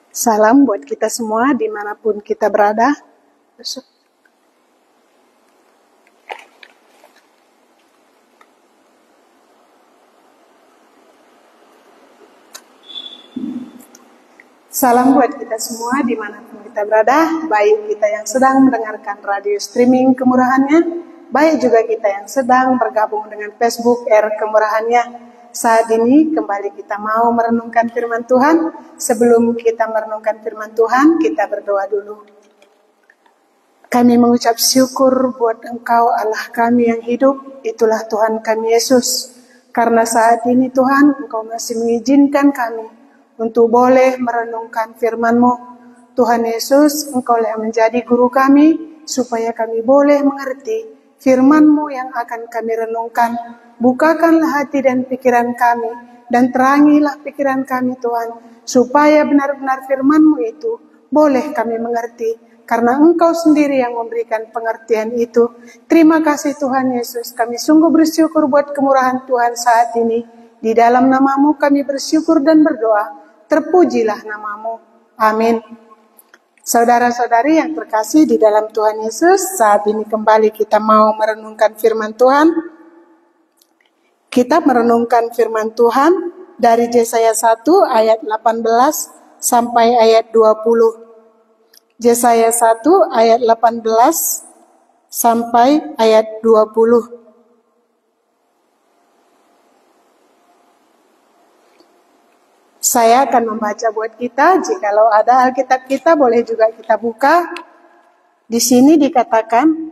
Salam buat kita semua dimanapun kita berada. Salam buat kita semua dimanapun kita berada, baik kita yang sedang mendengarkan radio streaming Kemurahannya, baik juga kita yang sedang bergabung dengan Facebook Kemurahannya. Saat ini kembali kita mau merenungkan firman Tuhan. Sebelum kita merenungkan firman Tuhan, kita berdoa dulu. Kami mengucap syukur buat Engkau Allah kami yang hidup, itulah Tuhan kami Yesus. Karena saat ini Tuhan, Engkau masih mengizinkan kami untuk boleh merenungkan firman-Mu. Tuhan Yesus, Engkau yang menjadi guru kami, supaya kami boleh mengerti firman-Mu yang akan kami renungkan. Bukakanlah hati dan pikiran kami, dan terangilah pikiran kami Tuhan, supaya benar-benar firman-Mu itu boleh kami mengerti, karena Engkau sendiri yang memberikan pengertian itu. Terima kasih Tuhan Yesus, kami sungguh bersyukur buat kemurahan Tuhan saat ini. Di dalam nama-Mu kami bersyukur dan berdoa, terpujilah nama-Mu. Amin. Saudara-saudari yang terkasih di dalam Tuhan Yesus, saat ini kembali kita mau merenungkan firman Tuhan. Kita merenungkan firman Tuhan dari Yesaya 1 ayat 18 sampai ayat 20. Yesaya 1 ayat 18 sampai ayat 20. Saya akan membaca buat kita, jikalau ada Alkitab kita boleh juga kita buka. Di sini dikatakan,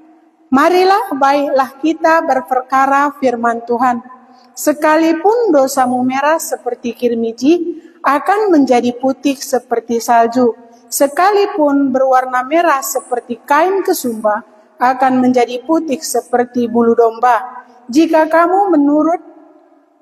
marilah baiklah kita berperkara firman Tuhan. Sekalipun dosamu merah seperti kirmiji, akan menjadi putih seperti salju. Sekalipun berwarna merah seperti kain kesumba, akan menjadi putih seperti bulu domba. Jika kamu menurut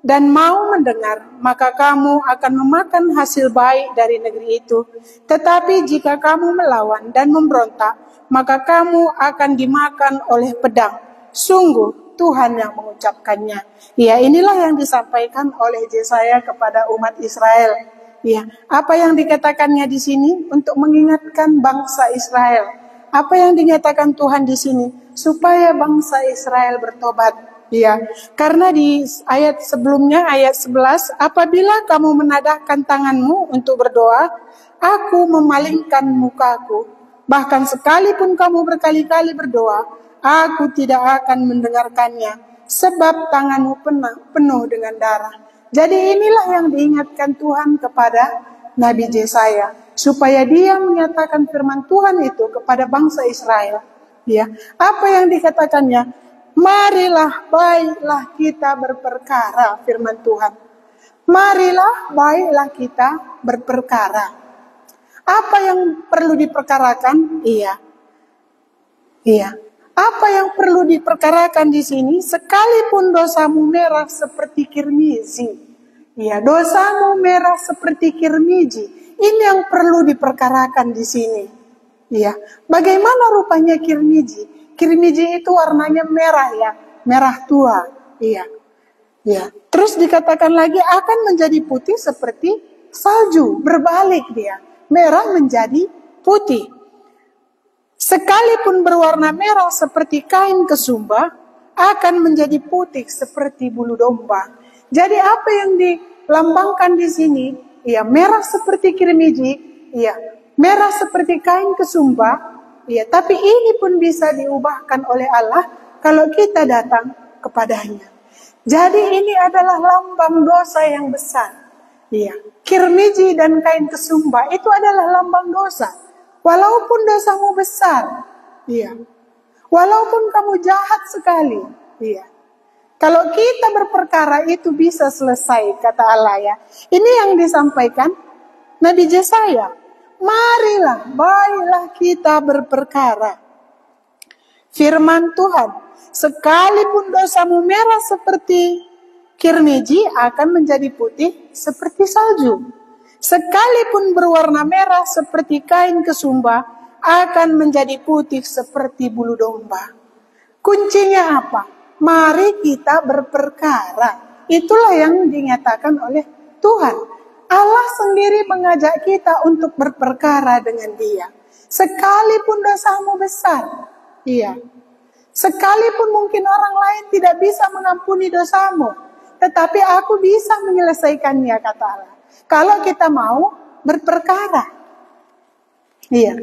dan mau mendengar, maka kamu akan memakan hasil baik dari negeri itu. Tetapi jika kamu melawan dan memberontak, maka kamu akan dimakan oleh pedang. Sungguh Tuhan yang mengucapkannya. Ya, inilah yang disampaikan oleh Yesaya kepada umat Israel. Ya, apa yang dikatakannya di sini untuk mengingatkan bangsa Israel. Apa yang dinyatakan Tuhan di sini supaya bangsa Israel bertobat. Ya, karena di ayat sebelumnya, ayat 11, apabila kamu menadahkan tanganmu untuk berdoa, aku memalingkan mukaku. Bahkan sekalipun kamu berkali-kali berdoa, aku tidak akan mendengarkannya, sebab tanganmu penuh dengan darah. Jadi inilah yang diingatkan Tuhan kepada Nabi Yesaya, supaya dia menyatakan firman Tuhan itu kepada bangsa Israel. Ya, apa yang dikatakannya? Marilah baiklah kita berperkara, firman Tuhan. Marilah baiklah kita berperkara. Apa yang perlu diperkarakan? Iya. Apa yang perlu diperkarakan di sini? Sekalipun dosamu merah seperti kirmizi. Iya, dosamu merah seperti kirmizi. Ini yang perlu diperkarakan di sini. Iya, bagaimana rupanya kirmizi? Kirmiji itu warnanya merah ya, merah tua. Iya. Terus dikatakan lagi akan menjadi putih seperti salju, berbalik dia. Merah menjadi putih. Sekalipun berwarna merah seperti kain kesumba, akan menjadi putih seperti bulu domba. Jadi apa yang dilambangkan di sini? Ya, merah seperti kirmiji, ya, merah seperti kain kesumba. Ya, tapi ini pun bisa diubahkan oleh Allah kalau kita datang kepadanya. Jadi ini adalah lambang dosa yang besar. Ya, kirmiji dan kain kesumba itu adalah lambang dosa. Walaupun dosamu besar, ya, walaupun kamu jahat sekali, ya, kalau kita berperkara itu bisa selesai, kata Allah ya. Ini yang disampaikan Nabi Yesaya. Marilah, baiklah kita berperkara. Firman Tuhan, sekalipun dosamu merah seperti kirmiji, akan menjadi putih seperti salju. Sekalipun berwarna merah seperti kain kesumba, akan menjadi putih seperti bulu domba. Kuncinya apa? Mari kita berperkara. Itulah yang dinyatakan oleh Tuhan. Allah sendiri mengajak kita untuk berperkara dengan Dia. Sekalipun dosamu besar. Iya. Sekalipun mungkin orang lain tidak bisa mengampuni dosamu. Tetapi aku bisa menyelesaikannya, kata Allah. Kalau kita mau berperkara. Iya.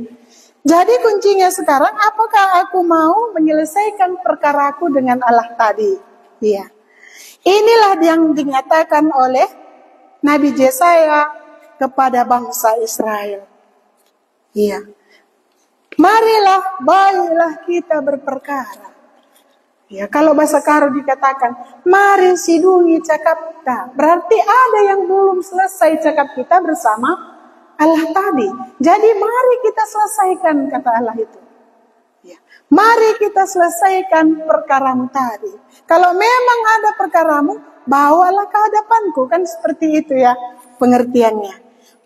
Jadi kuncinya sekarang, apakah aku mau menyelesaikan perkaraku dengan Allah tadi? Iya. Inilah yang dinyatakan oleh Nabi Yesaya kepada bangsa Israel. Iya. Marilah, baiklah kita berperkara. Ya, kalau bahasa Karo dikatakan, mari sidungi cakapta. Berarti ada yang belum selesai cakap kita bersama Allah tadi. Jadi mari kita selesaikan, kata Allah itu. Ya. Mari kita selesaikan perkaramu tadi. Kalau memang ada perkaramu, bawalah ke hadapanku. Kan seperti itu ya pengertiannya.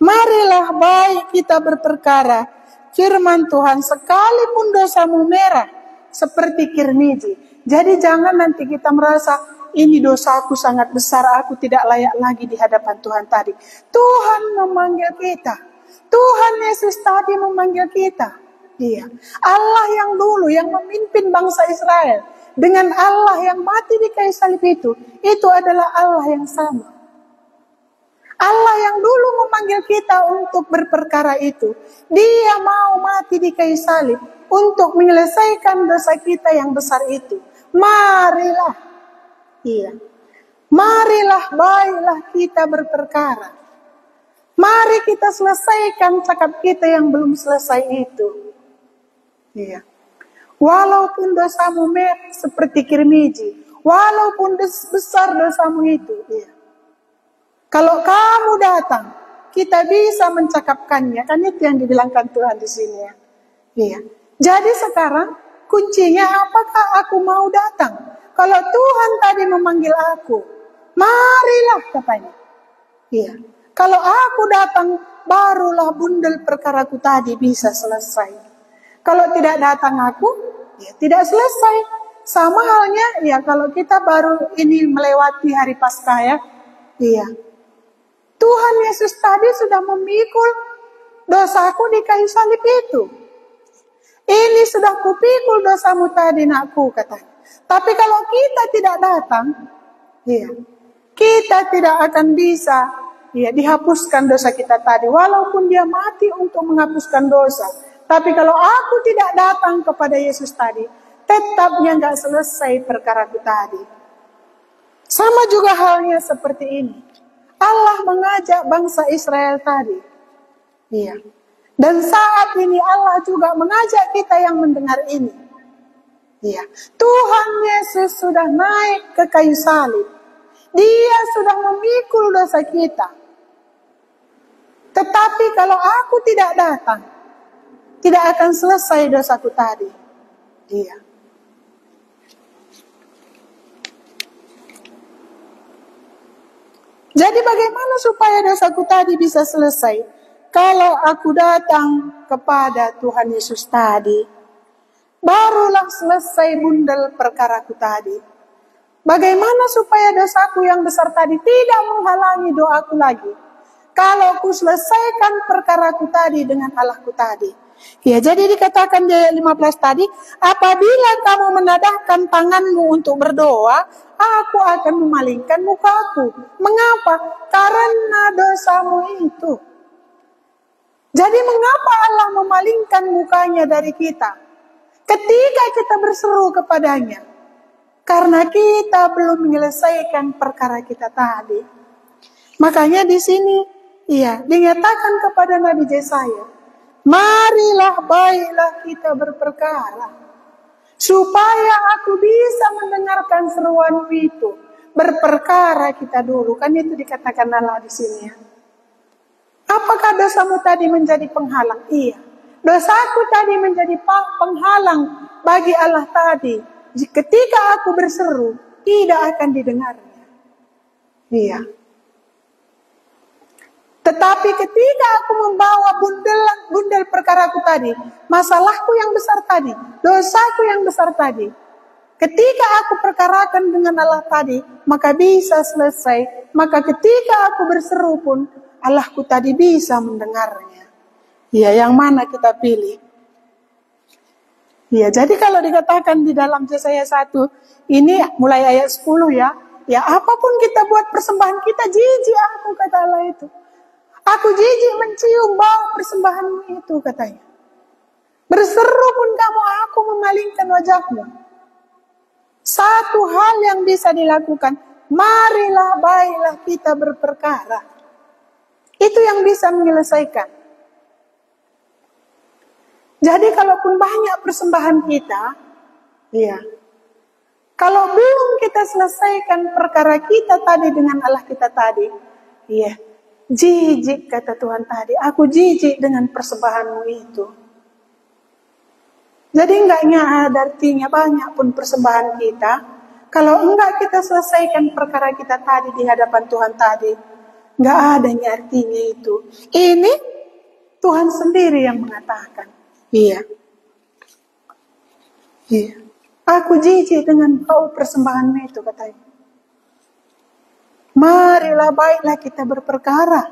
Marilah baik kita berperkara. Firman Tuhan, sekalipun dosamu merah seperti kirmiji. Jadi jangan nanti kita merasa, ini dosaku sangat besar, aku tidak layak lagi di hadapan Tuhan tadi. Tuhan memanggil kita. Tuhan Yesus tadi memanggil kita. Iya. Allah yang dulu, yang memimpin bangsa Israel. Dengan Allah yang mati di kayu salib itu adalah Allah yang sama. Allah yang dulu memanggil kita untuk berperkara itu. Dia mau mati di kayu salib untuk menyelesaikan dosa kita yang besar itu. Marilah. Iya. Marilah, baiklah kita berperkara. Mari kita selesaikan cakap kita yang belum selesai itu. Iya. Walaupun dosamu merah seperti kirmiji, walaupun besar dosamu itu, iya. Kalau kamu datang, kita bisa mencakapkannya. Kan itu yang dibilangkan Tuhan di sini ya. Iya. Jadi sekarang kuncinya, apakah aku mau datang? Kalau Tuhan tadi memanggil aku, marilah katanya. Iya. Kalau aku datang, barulah bundel perkaraku tadi bisa selesai. Kalau tidak datang aku, ya tidak selesai. Sama halnya ya kalau kita baru ini melewati hari Paskah ya. Iya. Tuhan Yesus tadi sudah memikul dosaku di kayu salib itu. Ini sudah kupikul dosamu tadi nakku, katanya. Tapi kalau kita tidak datang, ya, kita tidak akan bisa ya, dihapuskan dosa kita tadi. Walaupun dia mati untuk menghapuskan dosa. Tapi kalau aku tidak datang kepada Yesus tadi, tetapnya nggak selesai perkaraku tadi. Sama juga halnya seperti ini. Allah mengajak bangsa Israel tadi. Iya. Dan saat ini Allah juga mengajak kita yang mendengar ini. Iya. Tuhan Yesus sudah naik ke kayu salib. Dia sudah memikul dosa kita. Tetapi kalau aku tidak datang, tidak akan selesai dosaku tadi. Iya. Jadi bagaimana supaya dosaku tadi bisa selesai? Kalau aku datang kepada Tuhan Yesus tadi, barulah selesai bundel perkaraku tadi. Bagaimana supaya dosaku yang besar tadi tidak menghalangi doaku lagi? Kalau aku selesaikan perkaraku tadi dengan Allahku tadi. Ya, jadi dikatakan di ayat 15 tadi, apabila kamu menadahkan tanganmu untuk berdoa, aku akan memalingkan mukaku. Mengapa? Karena dosamu itu. Jadi mengapa Allah memalingkan mukanya dari kita? Ketika kita berseru kepadanya. Karena kita belum menyelesaikan perkara kita tadi. Makanya di sini, iya, dinyatakan kepada Nabi Yesaya, marilah baiklah kita berperkara, supaya aku bisa mendengarkan seruanmu itu. Berperkara kita dulu, kan itu dikatakan Allah di sini ya. Apakah dosamu tadi menjadi penghalang? Iya. Dosaku tadi menjadi penghalang bagi Allah tadi. Ketika aku berseru, tidak akan didengarnya. Iya. Tetapi ketika aku membawa bundel perkaraku tadi, masalahku yang besar tadi, dosaku yang besar tadi, ketika aku perkarakan dengan Allah tadi, maka bisa selesai. Maka ketika aku berseru pun, Allahku tadi bisa mendengarnya. Ya, yang mana kita pilih? Ya, jadi kalau dikatakan di dalam Yesaya 1, ini mulai ayat 10 ya. Ya, apapun kita buat persembahan kita, jijik aku, kata Allah itu. Aku jijik mencium bau persembahanmu itu, katanya. Berseru pun kamu, aku memalingkan wajahmu. Satu hal yang bisa dilakukan, marilah baiklah kita berperkara. Itu yang bisa menyelesaikan. Jadi kalaupun banyak persembahan kita, ya, kalau belum kita selesaikan perkara kita tadi dengan Allah kita tadi, ya, jijik kata Tuhan tadi, aku jijik dengan persembahanmu itu. Jadi enggaknya ada artinya banyak pun persembahan kita, kalau enggak kita selesaikan perkara kita tadi di hadapan Tuhan tadi, enggak adanya artinya itu. Ini Tuhan sendiri yang mengatakan. Iya. Iya. Aku jijik dengan bau persembahanmu itu, katanya. Marilah baiklah kita berperkara.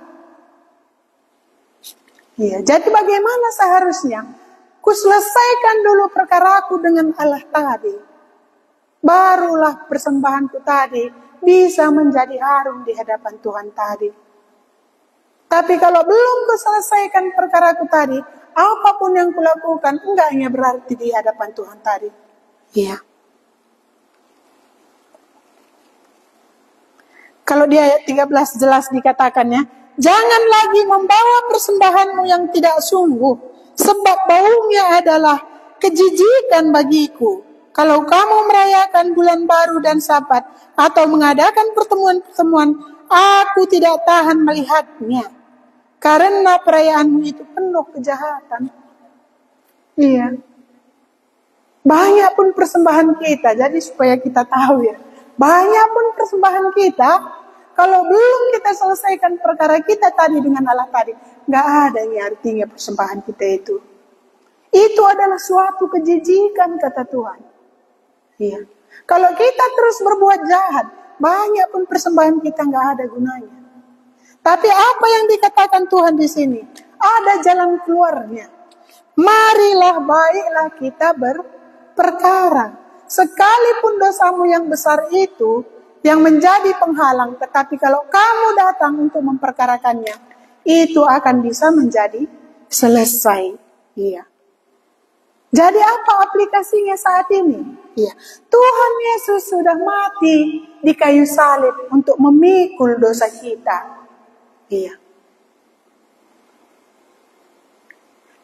Iya. Jadi bagaimana seharusnya? Ku selesaikan dulu perkaraku dengan Allah tadi. Barulah persembahanku tadi bisa menjadi harum di hadapan Tuhan tadi. Tapi kalau belum ku selesaikan perkaraku tadi, apapun yang kulakukan enggaknya berarti di hadapan Tuhan tadi. Iya. Kalau di ayat 13 jelas dikatakannya, jangan lagi membawa persembahanmu yang tidak sungguh, sebab baunya adalah kejijikan bagiku. Kalau kamu merayakan bulan baru dan Sabat, atau mengadakan pertemuan-pertemuan, aku tidak tahan melihatnya. Karena perayaanmu itu penuh kejahatan. Iya. Banyak pun persembahan kita, jadi supaya kita tahu ya. Banyak pun persembahan kita, kalau belum kita selesaikan perkara kita tadi dengan Allah tadi, nggak ada artinya persembahan kita itu. Itu adalah suatu kejijikan, kata Tuhan. Iya. Kalau kita terus berbuat jahat, banyak pun persembahan kita nggak ada gunanya. Tapi apa yang dikatakan Tuhan di sini? Ada jalan keluarnya. Marilah baiklah kita berperkara. Sekalipun dosamu yang besar itu yang menjadi penghalang, tetapi kalau kamu datang untuk memperkarakannya, itu akan bisa menjadi selesai. Iya. Jadi apa aplikasinya saat ini? Iya. Tuhan Yesus sudah mati di kayu salib untuk memikul dosa kita. Iya.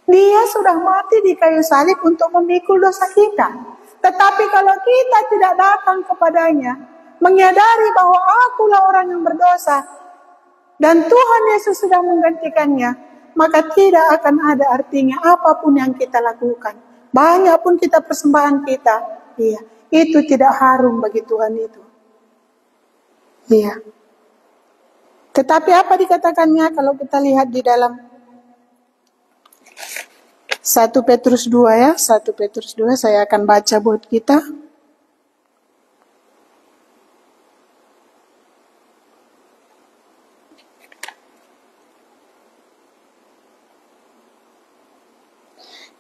Dia sudah mati di kayu salib untuk memikul dosa kita. Tetapi kalau kita tidak datang kepadanya, menyadari bahwa akulah orang yang berdosa, dan Tuhan Yesus sudah menggantikannya, maka tidak akan ada artinya apapun yang kita lakukan. Banyak pun kita persembahan kita, iya, itu tidak harum bagi Tuhan itu. Iya. Tetapi apa dikatakannya kalau kita lihat di dalam 1 Petrus 2 ya, 1 Petrus 2 saya akan baca buat kita.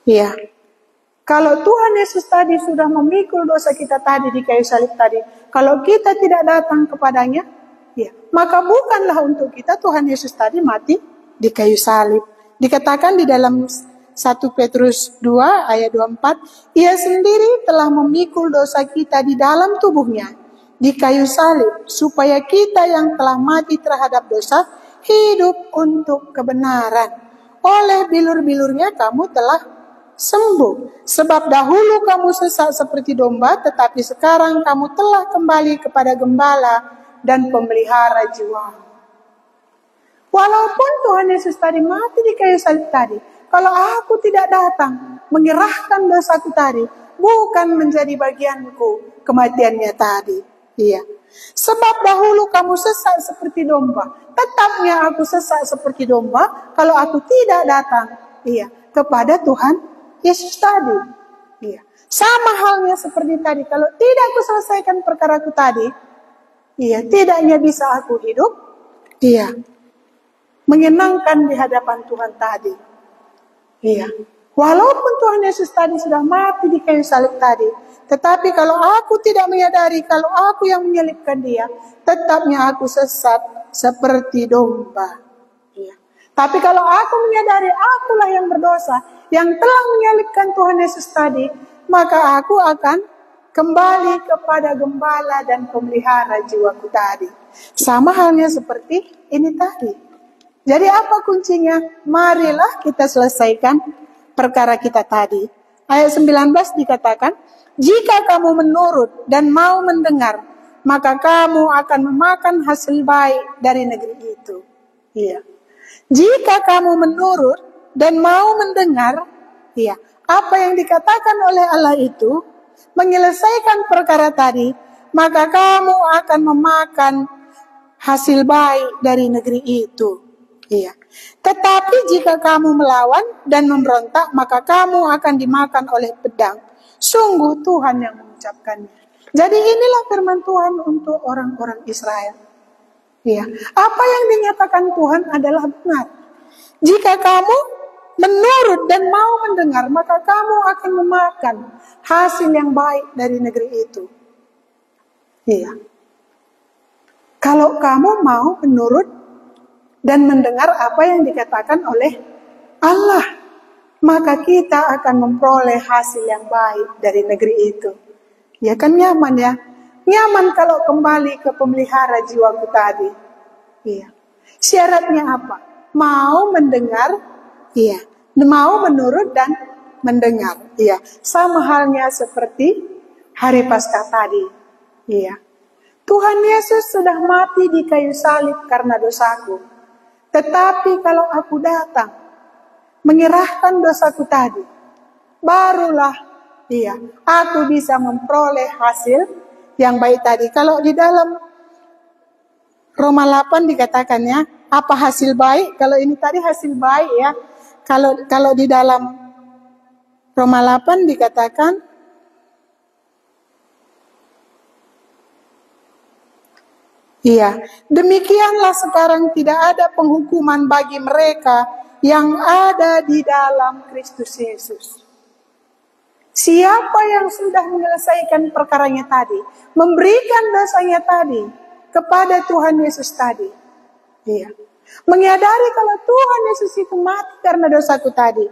Iya. Kalau Tuhan Yesus tadi sudah memikul dosa kita tadi di kayu salib tadi, kalau kita tidak datang kepadanya, ya, maka bukanlah untuk kita Tuhan Yesus tadi mati di kayu salib. Dikatakan di dalam 1 Petrus 2 ayat 24, ia sendiri telah memikul dosa kita di dalam tubuhnya di kayu salib, supaya kita yang telah mati terhadap dosa hidup untuk kebenaran. Oleh bilur-bilurnya kamu telah sembuh. Sebab dahulu kamu sesat seperti domba, tetapi sekarang kamu telah kembali kepada gembala dan pemelihara jiwa. Walaupun Tuhan Yesus tadi mati di kayu salib tadi, kalau aku tidak datang menyerahkan dosaku tadi, bukan menjadi bagianku kematiannya tadi. Iya. Sebab dahulu kamu sesat seperti domba, tetapnya aku sesat seperti domba kalau aku tidak datang, iya, kepada Tuhan Yesus tadi. Iya. Sama halnya seperti tadi, kalau tidak aku selesaikan perkaraku tadi, iya, tidaknya bisa aku hidup. Iya. menyenangkan di hadapan Tuhan tadi. Iya. Walaupun Tuhan Yesus tadi sudah mati di kayu salib tadi, tetapi kalau aku tidak menyadari kalau aku yang menyalibkan dia, tetapnya aku sesat seperti domba. Iya. Tapi kalau aku menyadari akulah yang berdosa, yang telah menyalibkan Tuhan Yesus tadi, maka aku akan kembali kepada gembala dan pemelihara jiwaku tadi. Sama halnya seperti ini tadi. Jadi apa kuncinya? Marilah kita selesaikan perkara kita tadi. Ayat 19 dikatakan, jika kamu menurut dan mau mendengar, maka kamu akan memakan hasil baik dari negeri itu. Iya. Jika kamu menurut dan mau mendengar, iya, apa yang dikatakan oleh Allah itu, menyelesaikan perkara tadi, maka kamu akan memakan hasil baik dari negeri itu. Iya. Tetapi jika kamu melawan dan memberontak, maka kamu akan dimakan oleh pedang. Sungguh Tuhan yang mengucapkannya. Jadi inilah firman Tuhan untuk orang-orang Israel. Iya. Apa yang dinyatakan Tuhan adalah benar. Jika kamu menurut dan mau mendengar, maka kamu akan memakan hasil yang baik dari negeri itu. Iya. Kalau kamu mau menurut dan mendengar apa yang dikatakan oleh Allah, maka kita akan memperoleh hasil yang baik dari negeri itu. Ya kan nyaman ya? Nyaman kalau kembali ke pemelihara jiwaku tadi. Iya. Syaratnya apa? Mau mendengar, iya. Mau menurut dan mendengar. Iya. Sama halnya seperti hari Paskah tadi. Iya. Tuhan Yesus sudah mati di kayu salib karena dosaku. Tetapi kalau aku datang, menyerahkan dosaku tadi, barulah iya, aku bisa memperoleh hasil yang baik tadi. Kalau di dalam Roma 8 dikatakannya, apa hasil baik? Kalau ini tadi hasil baik ya. Kalau di dalam Roma 8 dikatakan, iya, demikianlah sekarang tidak ada penghukuman bagi mereka yang ada di dalam Kristus Yesus. Siapa yang sudah menyelesaikan perkaranya tadi, memberikan dosanya tadi kepada Tuhan Yesus tadi. Iya. Menyadari kalau Tuhan Yesus itu mati karena dosaku tadi.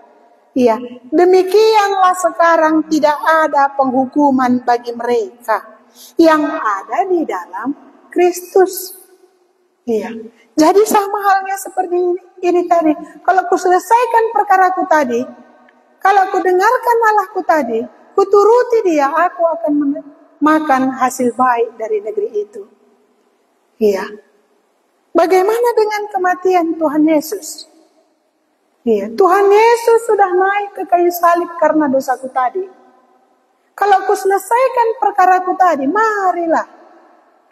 Iya, demikianlah sekarang tidak ada penghukuman bagi mereka yang ada di dalam Kristus. Iya. Jadi sama halnya seperti ini tadi. Kalau ku selesaikan perkaraku tadi, kalau ku dengarkan Allahku tadi, ku turuti dia, aku akan makan hasil baik dari negeri itu. Iya. Bagaimana dengan kematian Tuhan Yesus? Iya. Tuhan Yesus sudah naik ke kayu salib karena dosaku tadi. Kalau ku selesaikan perkaraku tadi, marilah.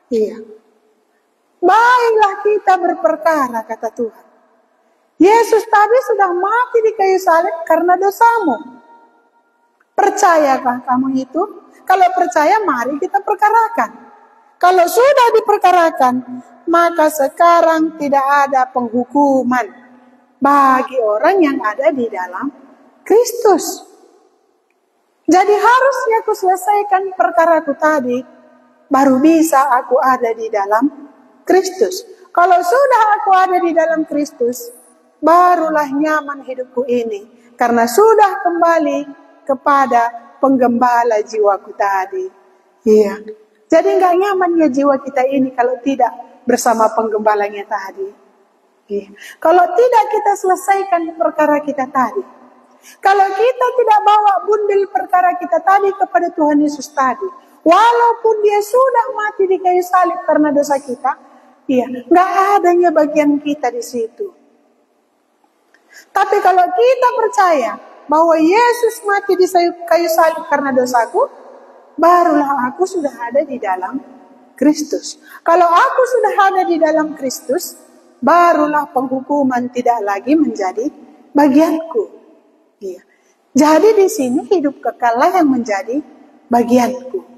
Iya. Baiklah kita berperkara, kata Tuhan. Yesus tadi sudah mati di kayu salib karena dosamu. Percayakah kamu itu? Kalau percaya, mari kita perkarakan. Kalau sudah diperkarakan, maka sekarang tidak ada penghukuman bagi orang yang ada di dalam Kristus. Jadi harusnya aku selesaikan perkaraku tadi, baru bisa aku ada di dalam Kristus. Kalau sudah aku ada di dalam Kristus, barulah nyaman hidupku ini. Karena sudah kembali kepada penggembala jiwaku tadi. Iya. Jadi gak nyaman ya jiwa kita ini kalau tidak bersama penggembalanya tadi. Iya. Kalau tidak kita selesaikan perkara kita tadi. Kalau kita tidak bawa bundel perkara kita tadi kepada Tuhan Yesus tadi. Walaupun dia sudah mati di kayu salib karena dosa kita, iya, nggak adanya bagian kita di situ. Tapi kalau kita percaya bahwa Yesus mati di kayu salib karena dosaku, barulah aku sudah ada di dalam Kristus. Kalau aku sudah ada di dalam Kristus, barulah penghukuman tidak lagi menjadi bagianku. Iya. Jadi di sini hidup kekallah yang menjadi bagianku.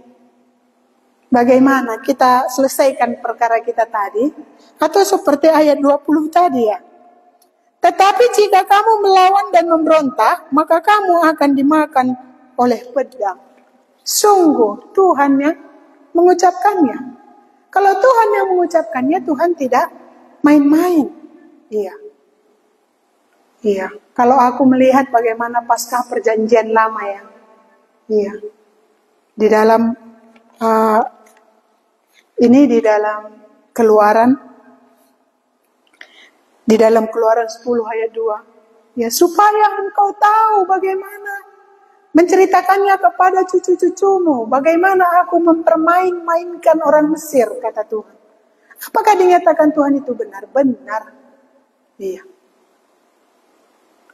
Bagaimana kita selesaikan perkara kita tadi? Atau seperti ayat 20 tadi ya. Tetapi jika kamu melawan dan memberontak, maka kamu akan dimakan oleh pedang. Sungguh Tuhan yang mengucapkannya. Kalau Tuhan yang mengucapkannya, Tuhan tidak main-main. Iya. Iya. Kalau aku melihat bagaimana pasca perjanjian lama ya. Iya. Di dalam di dalam Keluaran 10 ayat 2. Ya, supaya engkau tahu bagaimana menceritakannya kepada cucu-cucumu, bagaimana aku mempermain-mainkan orang Mesir, kata Tuhan. Apakah dinyatakan Tuhan itu benar? Benar. Iya.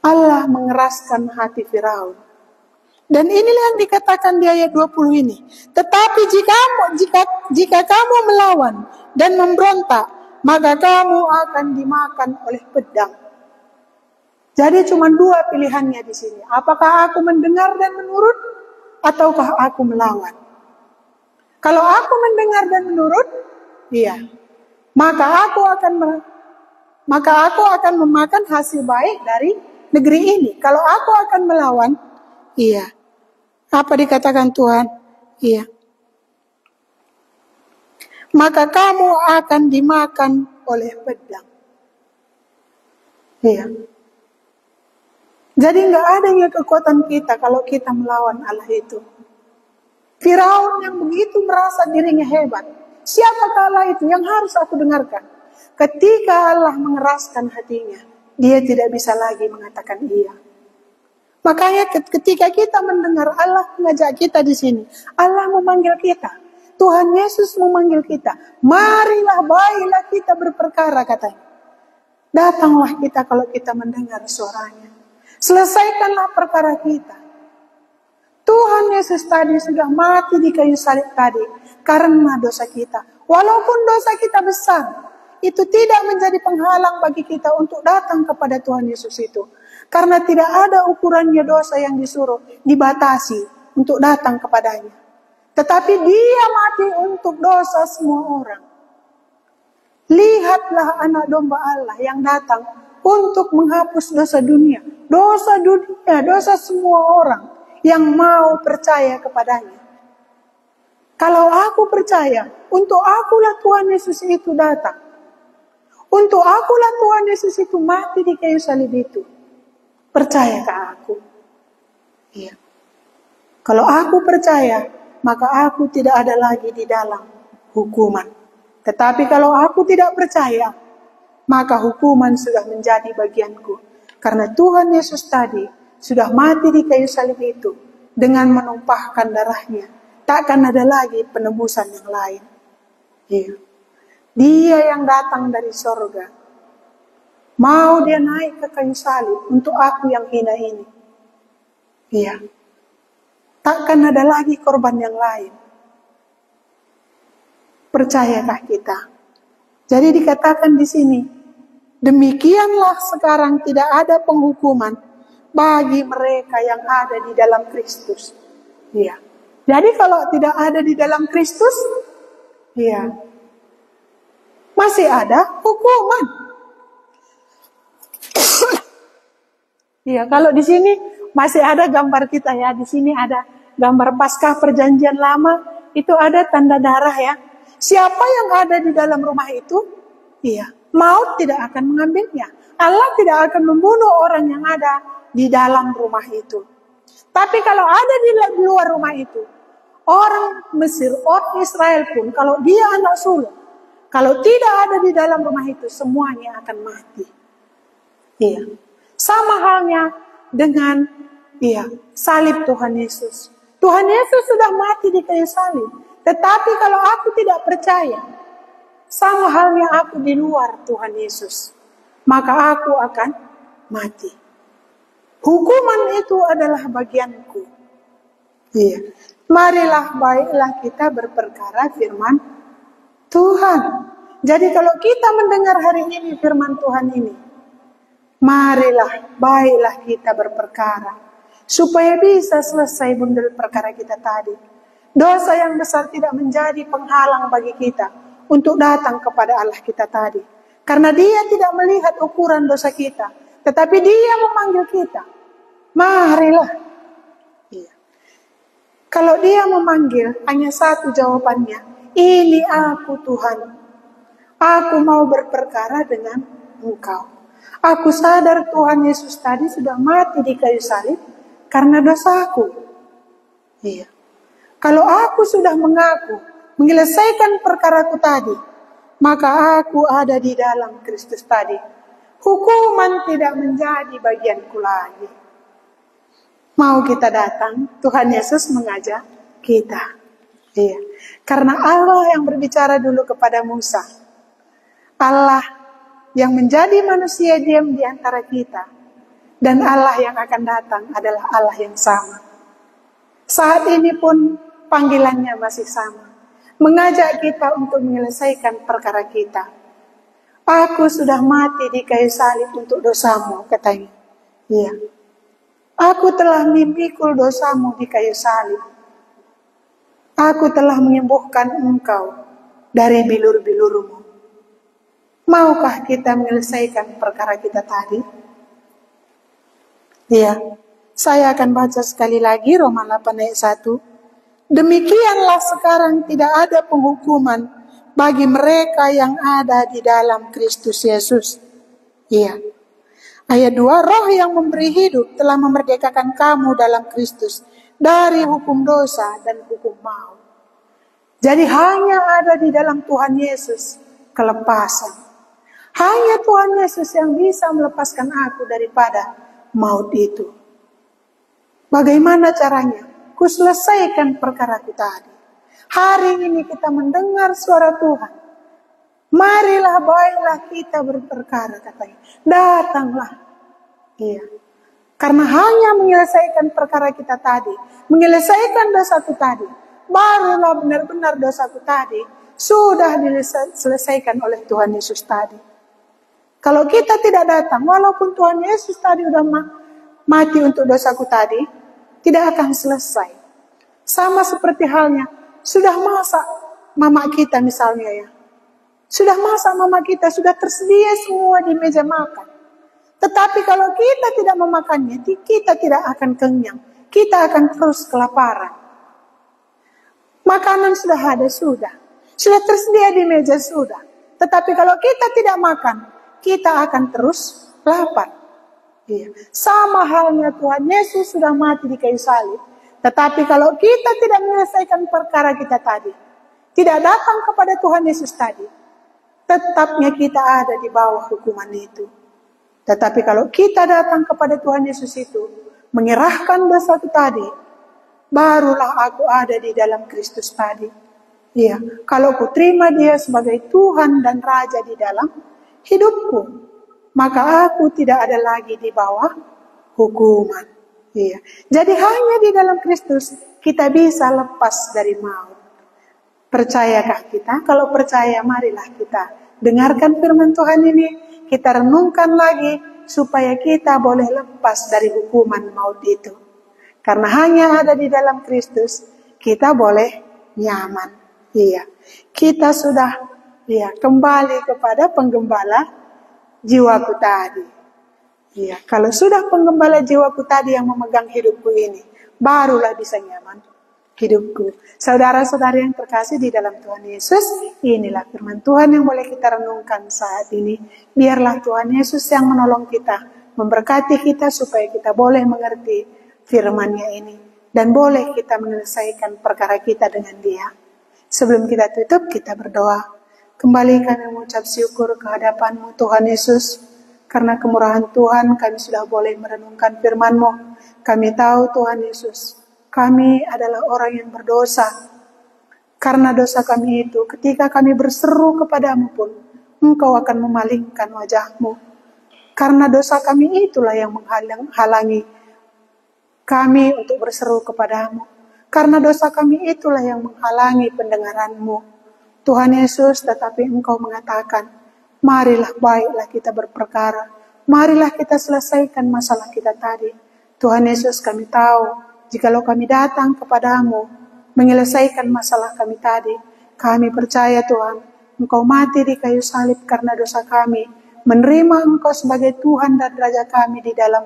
Allah mengeraskan hati Firaun. Dan inilah yang dikatakan di ayat 20 ini. Tetapi jika kamu melawan dan memberontak, maka kamu akan dimakan oleh pedang. Jadi cuma 2 pilihannya di sini. Apakah aku mendengar dan menurut, ataukah aku melawan? Kalau aku mendengar dan menurut, iya, maka aku akan memakan hasil baik dari negeri ini. Kalau aku akan melawan, iya. Apa dikatakan Tuhan? Iya. Maka kamu akan dimakan oleh pedang. Iya. Jadi nggak adanya kekuatan kita kalau kita melawan Allah itu. Firaun yang begitu merasa dirinya hebat. Siapakah Allah itu yang harus aku dengarkan? Ketika Allah mengeraskan hatinya, dia tidak bisa lagi mengatakan iya. Makanya ketika kita mendengar Allah mengajak kita di sini, Allah memanggil kita. Tuhan Yesus memanggil kita. Marilah, baiklah kita berperkara, katanya. Datanglah kita kalau kita mendengar suaranya. Selesaikanlah perkara kita. Tuhan Yesus tadi sudah mati di kayu salib tadi karena dosa kita. Walaupun dosa kita besar, itu tidak menjadi penghalang bagi kita untuk datang kepada Tuhan Yesus itu. Karena tidak ada ukurannya dosa yang disuruh dibatasi untuk datang kepadanya. Tetapi dia mati untuk dosa semua orang. Lihatlah anak domba Allah yang datang untuk menghapus dosa dunia. Dosa dunia, dosa semua orang yang mau percaya kepadanya. Kalau aku percaya, untuk akulah Tuhan Yesus itu datang. Untuk akulah Tuhan Yesus itu mati di kayu salib itu. Percayakah aku? Iya. Kalau aku percaya, maka aku tidak ada lagi di dalam hukuman. Tetapi kalau aku tidak percaya, maka hukuman sudah menjadi bagianku. Karena Tuhan Yesus tadi sudah mati di kayu salib itu dengan menumpahkan darahnya. Takkan ada lagi penebusan yang lain. Iya. Dia yang datang dari sorga. Mau dia naik ke kayu salib untuk aku yang hina ini. Iya. Takkan ada lagi korban yang lain. Percayakah kita? Jadi dikatakan di sini, demikianlah sekarang tidak ada penghukuman bagi mereka yang ada di dalam Kristus. Iya. Jadi kalau tidak ada di dalam Kristus, iya, masih ada hukuman. Iya, kalau di sini masih ada gambar kita ya. Di sini ada gambar Paskah Perjanjian Lama, itu ada tanda darah ya. Siapa yang ada di dalam rumah itu? Iya, maut tidak akan mengambilnya. Allah tidak akan membunuh orang yang ada di dalam rumah itu. Tapi kalau ada di luar rumah itu, orang Mesir, orang Israel pun, kalau dia anak sulung, kalau tidak ada di dalam rumah itu, semuanya akan mati. Iya. Sama halnya dengan salib Tuhan Yesus. Tuhan Yesus sudah mati di kayu salib. Tetapi kalau aku tidak percaya, sama halnya aku di luar Tuhan Yesus, maka aku akan mati. Hukuman itu adalah bagianku. Iya. Marilah, baiklah kita berperkara firman Tuhan. Jadi kalau kita mendengar hari ini firman Tuhan ini, marilah, baiklah kita berperkara. Supaya bisa selesai bundel perkara kita tadi. Dosa yang besar tidak menjadi penghalang bagi kita untuk datang kepada Allah kita tadi. Karena dia tidak melihat ukuran dosa kita. Tetapi dia memanggil kita. Marilah. Iya. Kalau dia memanggil, hanya satu jawabannya. Ini aku Tuhan. Aku mau berperkara dengan Engkau. Aku sadar Tuhan Yesus tadi sudah mati di kayu salib karena dosaku. Iya. Kalau aku sudah mengaku, menyelesaikan perkaraku tadi, maka aku ada di dalam Kristus tadi. Hukuman tidak menjadi bagianku lagi. Mau kita datang, Tuhan Yesus mengajak kita. Iya. Karena Allah yang berbicara dulu kepada Musa, Allah yang menjadi manusia diam di antara kita, dan Allah yang akan datang adalah Allah yang sama. Saat ini pun panggilannya masih sama, mengajak kita untuk menyelesaikan perkara kita. Aku sudah mati di kayu salib untuk dosamu, katanya. Iya. Aku telah memikul dosamu di kayu salib. Aku telah menyembuhkan engkau dari bilur-bilurmu. Maukah kita menyelesaikan perkara kita tadi? Iya. Saya akan baca sekali lagi Roma 8 ayat 1. Demikianlah sekarang tidak ada penghukuman bagi mereka yang ada di dalam Kristus Yesus. Iya. Ayat 2, Roh yang memberi hidup telah memerdekakan kamu dalam Kristus dari hukum dosa dan hukum maut. Jadi hanya ada di dalam Tuhan Yesus kelepasan. Hanya Tuhan Yesus yang bisa melepaskan aku daripada maut itu. Bagaimana caranya? Kuselesaikan perkaraku tadi. Hari ini kita mendengar suara Tuhan. Marilah, baiklah kita berperkara, katanya. Datanglah. Iya. Karena hanya menyelesaikan perkara kita tadi, menyelesaikan dosaku tadi, barulah benar-benar dosaku tadi sudah diselesaikan oleh Tuhan Yesus tadi. Kalau kita tidak datang, walaupun Tuhan Yesus tadi sudah mati untuk dosaku tadi, tidak akan selesai. Sama seperti halnya, sudah masak mama kita misalnya ya. Sudah masak mama kita, sudah tersedia semua di meja makan. Tetapi kalau kita tidak memakannya, kita tidak akan kenyang. Kita akan terus kelaparan. Makanan sudah ada, sudah tersedia di meja, sudah. Tetapi kalau kita tidak makan, kita akan terus lapar. Iya. Sama halnya Tuhan Yesus sudah mati di kayu salib. Tetapi kalau kita tidak menyelesaikan perkara kita tadi, tidak datang kepada Tuhan Yesus tadi, tetapnya kita ada di bawah hukuman itu. Tetapi kalau kita datang kepada Tuhan Yesus itu, menyerahkan dosa itu tadi, barulah aku ada di dalam Kristus tadi. Iya, kalau ku terima Dia sebagai Tuhan dan Raja di dalam hidupku, maka aku tidak ada lagi di bawah hukuman. Iya. Jadi hanya di dalam Kristus kita bisa lepas dari maut. Percayakah kita? Kalau percaya, marilah kita dengarkan firman Tuhan ini, kita renungkan lagi supaya kita boleh lepas dari hukuman maut itu. Karena hanya ada di dalam Kristus, kita boleh nyaman. Iya. Kita sudah kembali kepada penggembala jiwaku tadi. Iya, kalau sudah penggembala jiwaku tadi yang memegang hidupku ini, barulah bisa nyaman hidupku. Saudara-saudara yang terkasih di dalam Tuhan Yesus, inilah firman Tuhan yang boleh kita renungkan saat ini. Biarlah Tuhan Yesus yang menolong kita, memberkati kita supaya kita boleh mengerti firman-Nya ini dan boleh kita menyelesaikan perkara kita dengan Dia. Sebelum kita tutup, kita berdoa. Kembali kami mengucap syukur kehadapan-Mu Tuhan Yesus. Karena kemurahan Tuhan kami sudah boleh merenungkan firman-Mu. Kami tahu Tuhan Yesus, kami adalah orang yang berdosa. Karena dosa kami itu, ketika kami berseru kepadamu pun, Engkau akan memalingkan wajah-Mu. Karena dosa kami itulah yang menghalangi kami untuk berseru kepadamu. Karena dosa kami itulah yang menghalangi pendengaran-Mu. Tuhan Yesus, tetapi Engkau mengatakan, marilah, baiklah kita berperkara. Marilah kita selesaikan masalah kita tadi. Tuhan Yesus, kami tahu, jikalau kami datang kepadamu, menyelesaikan masalah kami tadi, kami percaya Tuhan, Engkau mati di kayu salib karena dosa kami, menerima Engkau sebagai Tuhan dan Raja kami di dalam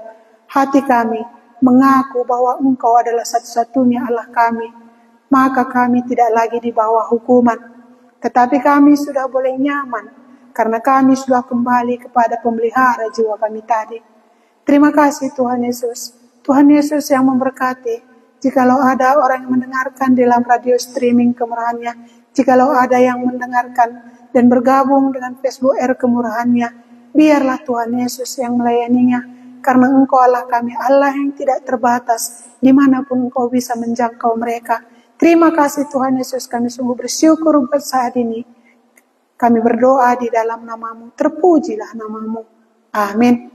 hati kami, mengaku bahwa Engkau adalah satu-satunya Allah kami, maka kami tidak lagi di bawah hukuman, tetapi kami sudah boleh nyaman, karena kami sudah kembali kepada pemelihara jiwa kami tadi. Terima kasih Tuhan Yesus. Tuhan Yesus yang memberkati. Jikalau ada orang yang mendengarkan dalam radio streaming Kemurahan-Nya, jikalau ada yang mendengarkan dan bergabung dengan Facebook R Kemurahan-Nya, biarlah Tuhan Yesus yang melayaninya, karena Engkau Allah kami, Allah yang tidak terbatas, dimanapun Engkau bisa menjangkau mereka. Terima kasih Tuhan Yesus, kami sungguh bersyukur buat saat ini. Kami berdoa di dalam nama-Mu, terpujilah nama-Mu. Amin.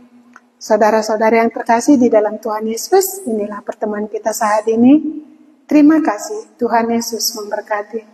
Saudara-saudara yang terkasih di dalam Tuhan Yesus, inilah pertemuan kita saat ini. Terima kasih, Tuhan Yesus memberkati.